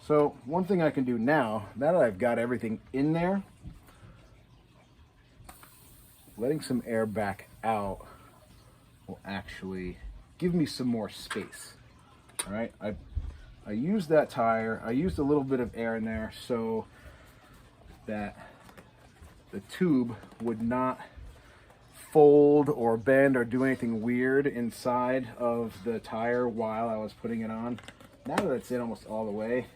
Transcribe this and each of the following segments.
So one thing I can do now that I've got everything in there, letting some air back out will actually give me some more space. All right, I used that tire. I used a little bit of air in there so that the tube would not fold or bend or do anything weird inside of the tire while I was putting it on. Now that it's in almost all the way,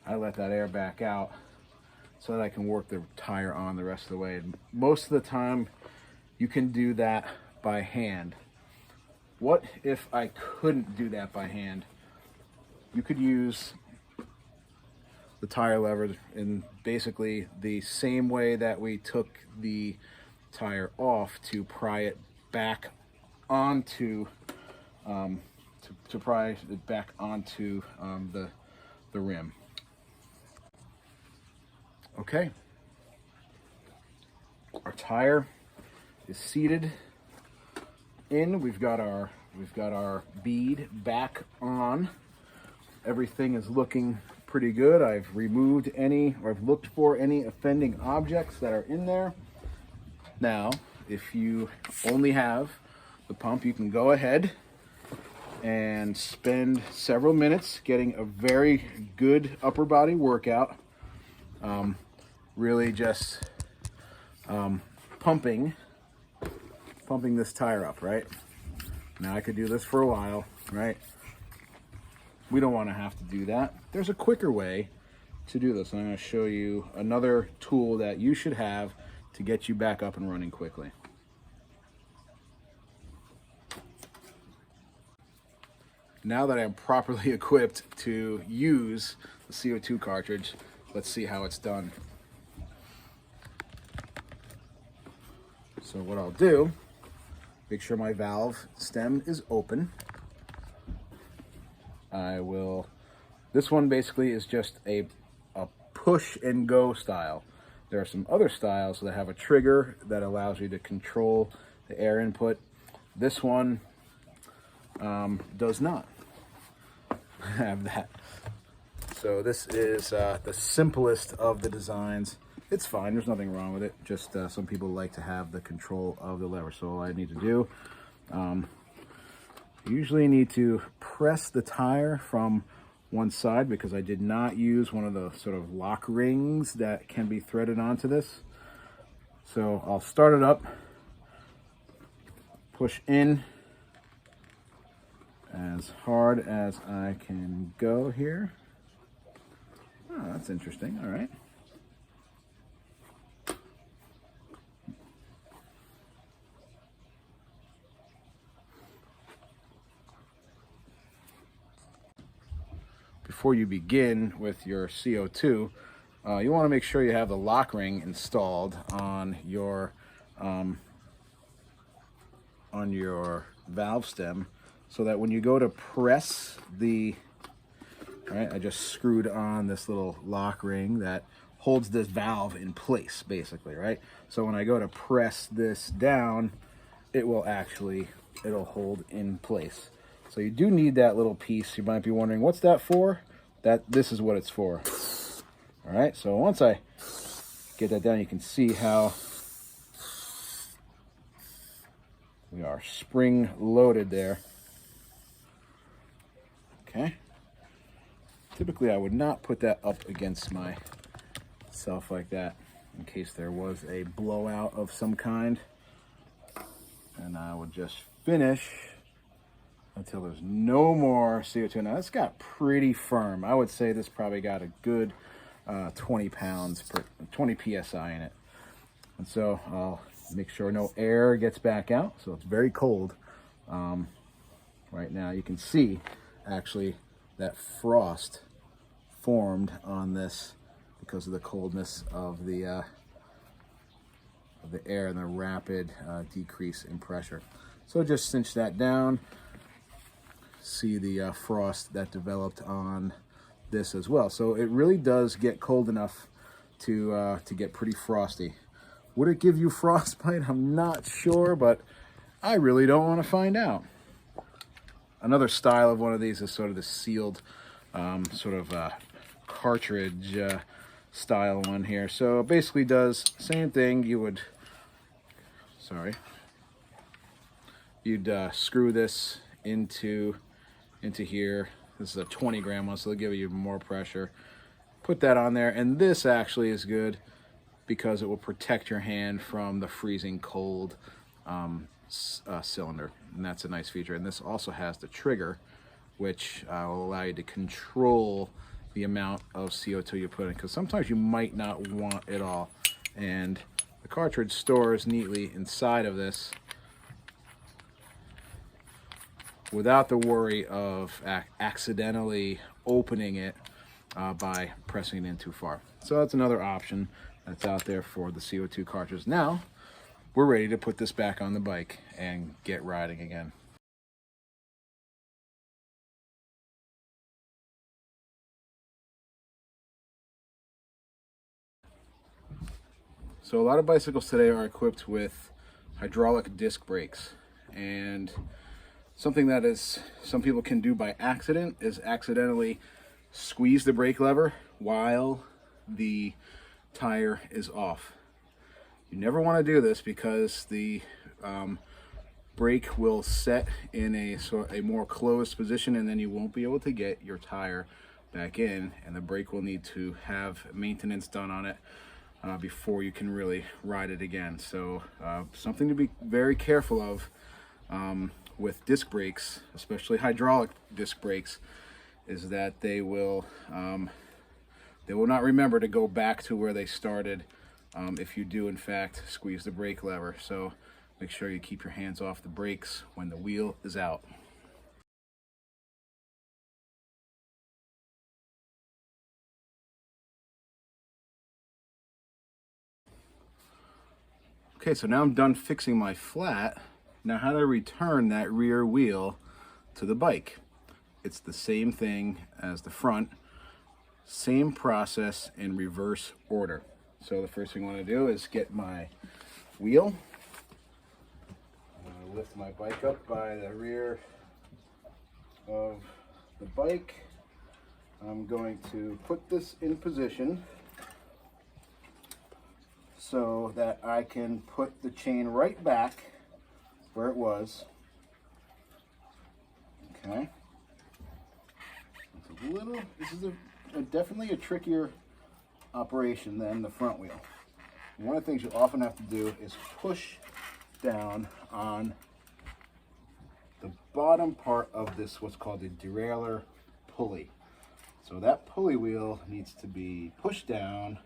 I let that air back out so that I can work the tire on the rest of the way. And most of the time, you can do that by hand. What if I couldn't do that by hand? You could use the tire lever in basically the same way that we took the tire off to pry it back onto to pry it back onto the rim. Okay, our tire is seated in. We've got our bead back on. Everything is looking pretty good. I've removed any, or I've looked for any offending objects that are in there. Now, if you only have the pump, you can go ahead and spend several minutes getting a very good upper body workout. Really just pumping this tire up, right? Now I could do this for a while, right? We don't want to have to do that. There's a quicker way to do this, and I'm going to show you another tool that you should have to get you back up and running quickly. Now that I'm properly equipped to use the CO2 cartridge, let's see how it's done. So what I'll do, make sure my valve stem is open. This one basically is just a push and go style. There are some other styles that have a trigger that allows you to control the air input. This one does not have that. So this is the simplest of the designs. It's fine, there's nothing wrong with it. Just some people like to have the control of the lever. So all I need to do, usually need to press the tire from one side because I did not use one of the sort of lock rings that can be threaded onto this. So I'll start it up, push in as hard as I can go here. Oh, that's interesting. All right. Before you begin with your CO2, you want to make sure you have the lock ring installed on your valve stem, so that when you go to press the, right, I just screwed on this little lock ring that holds this valve in place, basically, right? So when I go to press this down, it'll hold in place. So you do need that little piece. You might be wondering, what's that for? This is what it's for. All right, so once I get that down, you can see how we are spring loaded there. Okay. Typically, I would not put that up against myself like that in case there was a blowout of some kind. And I would just finish until there's no more CO2. Now, this got pretty firm. I would say this probably got a good 20 PSI in it. And so I'll make sure no air gets back out. So it's very cold. Right now you can see actually that frost formed on this because of the coldness of the air and the rapid decrease in pressure. So just cinch that down. See the frost that developed on this as well. So it really does get cold enough to get pretty frosty. Would it give you frostbite? I'm not sure, but I really don't want to find out. Another style of one of these is sort of the sealed cartridge style one here. So it basically does same thing. You would, you'd screw this into here. This is a 20 gram one, so they'll give you more pressure. Put that on there, and this actually is good because it will protect your hand from the freezing cold cylinder, and that's a nice feature. And this also has the trigger, which will allow you to control the amount of CO2 you put in, because sometimes you might not want it all. And the cartridge stores neatly inside of this without the worry of accidentally opening it by pressing it in too far. So that's another option that's out there for the CO2 cartridge. Now we're ready to put this back on the bike and get riding again. So a lot of bicycles today are equipped with hydraulic disc brakes, and something that some people can do by accident is accidentally squeeze the brake lever while the tire is off. You never want to do this because the brake will set in a more closed position, and then you won't be able to get your tire back in, and the brake will need to have maintenance done on it before you can really ride it again. So something to be very careful of with disc brakes, especially hydraulic disc brakes, is that they will not remember to go back to where they started if you do in fact squeeze the brake lever. So make sure you keep your hands off the brakes when the wheel is out. Okay, so now I'm done fixing my flat. Now how to return that rear wheel to the bike. It's the same thing as the front, same process in reverse order. So the first thing I want to do is get my wheel. I'm going to lift my bike up by the rear of the bike. I'm going to put this in position so that I can put the chain right back where it was. Okay. This is definitely a trickier operation than the front wheel. One of the things you often have to do is push down on the bottom part of this, what's called the derailleur pulley. So that pulley wheel needs to be pushed down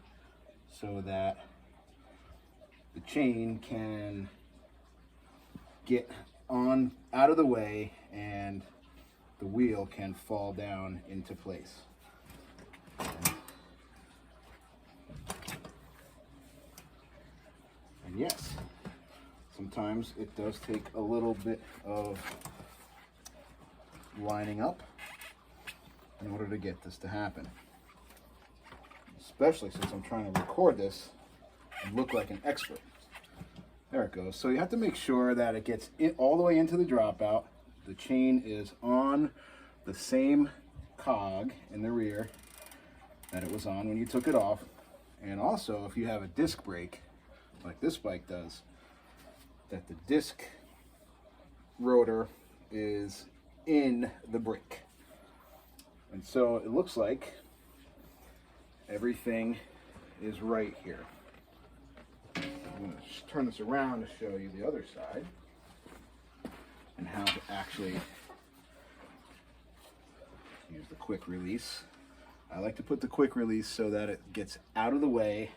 so that the chain can get on out of the way and the wheel can fall down into place. And yes, sometimes it does take a little bit of lining up in order to get this to happen. Especially since I'm trying to record this and look like an expert. There it goes. So you have to make sure that it gets all the way into the dropout. The chain is on the same cog in the rear that it was on when you took it off. And also, if you have a disc brake, like this bike does, that the disc rotor is in the brake. And so it looks like everything is right here. I'm going to turn this around to show you the other side and how to actually use the quick release. I like to put the quick release so that it gets out of the way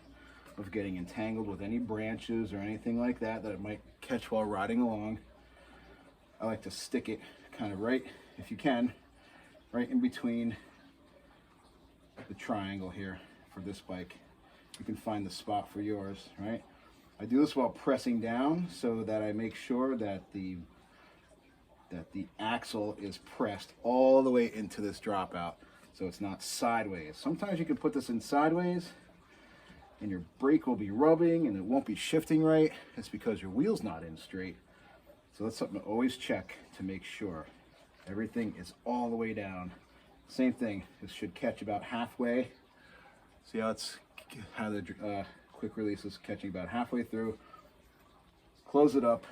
of getting entangled with any branches or anything like that that it might catch while riding along. I like to stick it kind of right, if you can, right in between the triangle here for this bike. You can find the spot for yours, right? I do this while pressing down so that I make sure that the axle is pressed all the way into this dropout, so it's not sideways. Sometimes you can put this in sideways and your brake will be rubbing and it won't be shifting right. It's because your wheel's not in straight. So that's something to always check to make sure everything is all the way down Same thing. This should catch about halfway. See how the quick release is catching about halfway through. Close it up.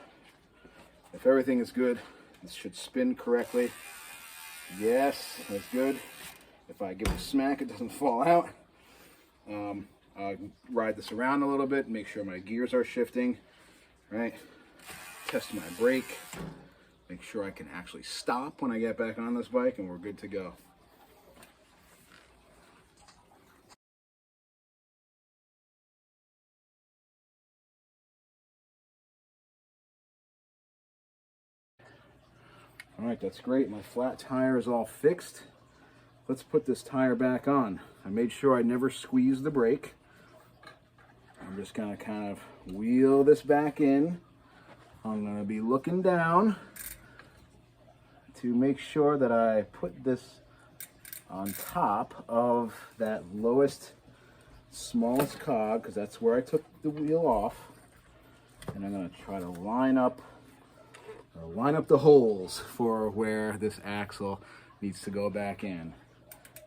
If everything is good, this should spin correctly. Yes, that's good. If I give it a smack, it doesn't fall out. I ride this around a little bit, make sure my gears are shifting, right? Test my brake, make sure I can actually stop when I get back on this bike, and we're good to go. All right, that's great. My flat tire is all fixed. Let's put this tire back on. I made sure I never squeezed the brake. I'm just gonna kind of wheel this back in. I'm gonna be looking down to make sure that I put this on top of that lowest, smallest cog, because that's where I took the wheel off. And I'm gonna try to line up the holes for where this axle needs to go back in.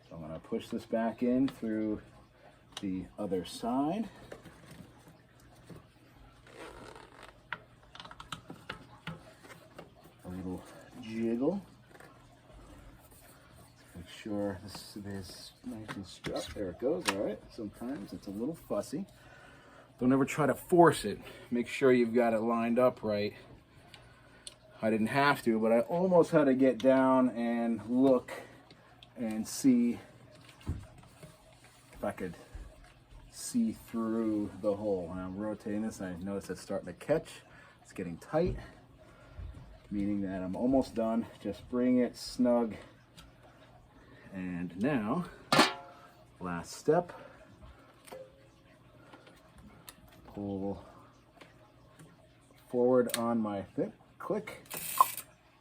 So I'm gonna push this back in through the other side. A little jiggle. Make sure this is nice and straight. There it goes. All right. Sometimes it's a little fussy. Don't ever try to force it. Make sure you've got it lined up right. I didn't have to, but I almost had to get down and look and see if I could see through the hole. When I'm rotating this, I notice it's starting to catch. It's getting tight, meaning that I'm almost done. Just bring it snug. And now, last step, pull forward on my thing. Click,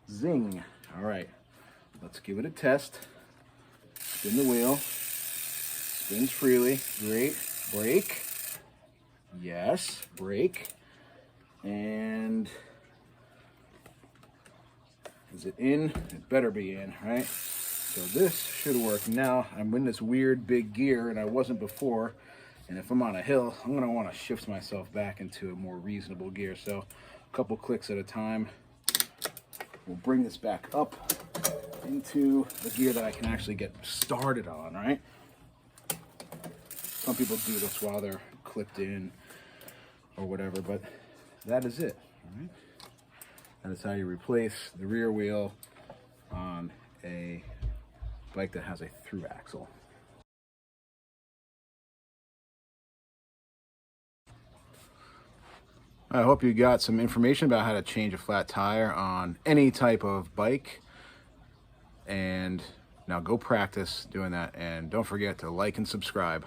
zing. All right, let's give it a test. Spin the wheel, spins freely, great. Brake, yes, brake. And is it in? It better be in, right? So this should work. Now I'm in this weird big gear, and I wasn't before. And if I'm on a hill, I'm gonna wanna shift myself back into a more reasonable gear. So a couple clicks at a time. We'll bring this back up into the gear that I can actually get started on, right? Some people do this while they're clipped in or whatever, but that is it, all right? That is how you replace the rear wheel on a bike that has a through axle. I hope you got some information about how to change a flat tire on any type of bike. And now go practice doing that. And don't forget to like and subscribe.